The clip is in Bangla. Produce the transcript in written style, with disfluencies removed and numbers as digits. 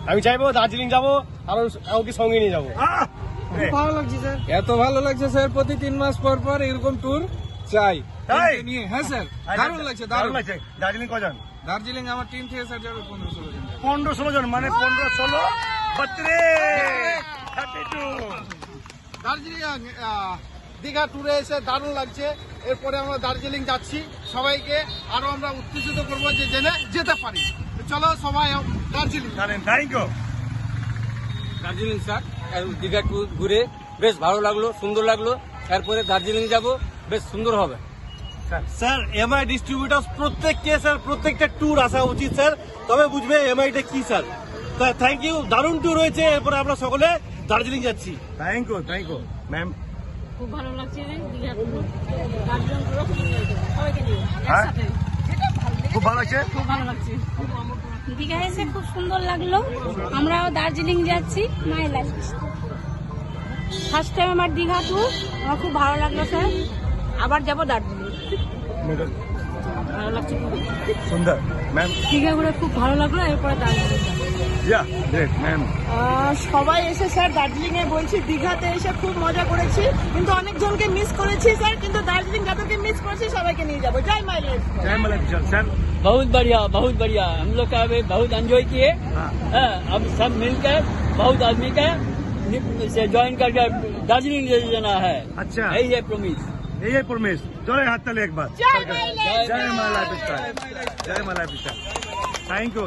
আমি চাইবো দার্জিলিং যাবো আর কাউকে সঙ্গে নিয়ে যাবো। ভালো লাগছে স্যার, এত ভালো লাগছে স্যার, প্রতি 3 মাস পর পর এরকম ট্যুর চাই নিয়ে। হ্যাঁ স্যার, দারুণ লাগছে, দারুণ লাগছে। দার্জিলিং কজন? দার্জিলিং আমার টিম থেকে স্যার যাবে 15-16 জন। 15-16 জন, মানে 15-16 দার্জিলিং দীঘা ট্যুরে এসে দারুণ লাগছে। এরপরে আমরা দার্জিলিং যাচ্ছি, সবাইকে আরো আমরা উত্তেজিত করবো যে জেনে যেতে পারি। চলো সবাই Darjeeling. Thank you. Darjeeling sir, Digha tour ঘুরে বেশ ভালো লাগলো, সুন্দর লাগলো। এরপরে দার্জিলিং যাব, বেশ সুন্দর হবে। স্যার এমআই ডিস্ট্রিবিউটার প্রত্যেককে স্যার প্রত্যেকটা ট্যুর আসা উচিত স্যার, তবে বুঝবে এমআইটা কি স্যার। থ্যাংক ইউ, দারুণ ট্যুর হয়েছে। এরপরে আমরা সকলে দার্জিলিং যাচ্ছি। Thank you ma'am. খুব ভালো লাগছে দীঘা ট্যুর, দার্জিলিং ট্যুর সবাইকে নিয়ে একসাথে। খুব ভালো লাগছে, খুব ভালো লাগছে। দীঘা এসে খুব সুন্দর লাগলো। আমরাও দার্জিলিং যাচ্ছি, মাই লাইফ ফার্স্ট টাইম আমার দীঘা ট্যুর, আমার খুব ভালো লাগলো স্যার। আবার যাবো দার্জিলিং, ভালো লাগছে সুন্দর ম্যাম। দীঘা ঘুরে খুব ভালো লাগলো। এরপরে দার্জিলিং ম্যাম। সবাই এসে স্যার দার্জিলিং এ বলছি দীঘাতে এসে খুব মজা করেছি, কিন্তু অনেকজনকে মিস করেছি স্যার, কিন্তু দার্জিলিং যাদেরকে মিস করেছি সবাইকে নিয়ে যাবো। জয় মাই লাইফ। স্যার बहुत बढ़िया, हम लोग का बहुत एंजॉय किए। अब सब मिलकर बहुत आदमी का से ज्वाइन करके दार्जिलिंग जाना है। अच्छा, यही है प्रॉमिस। यही प्रॉमिस। जोरे हाथ ताली एक बार। जय माई लाइफ। जय my life style. Thank you.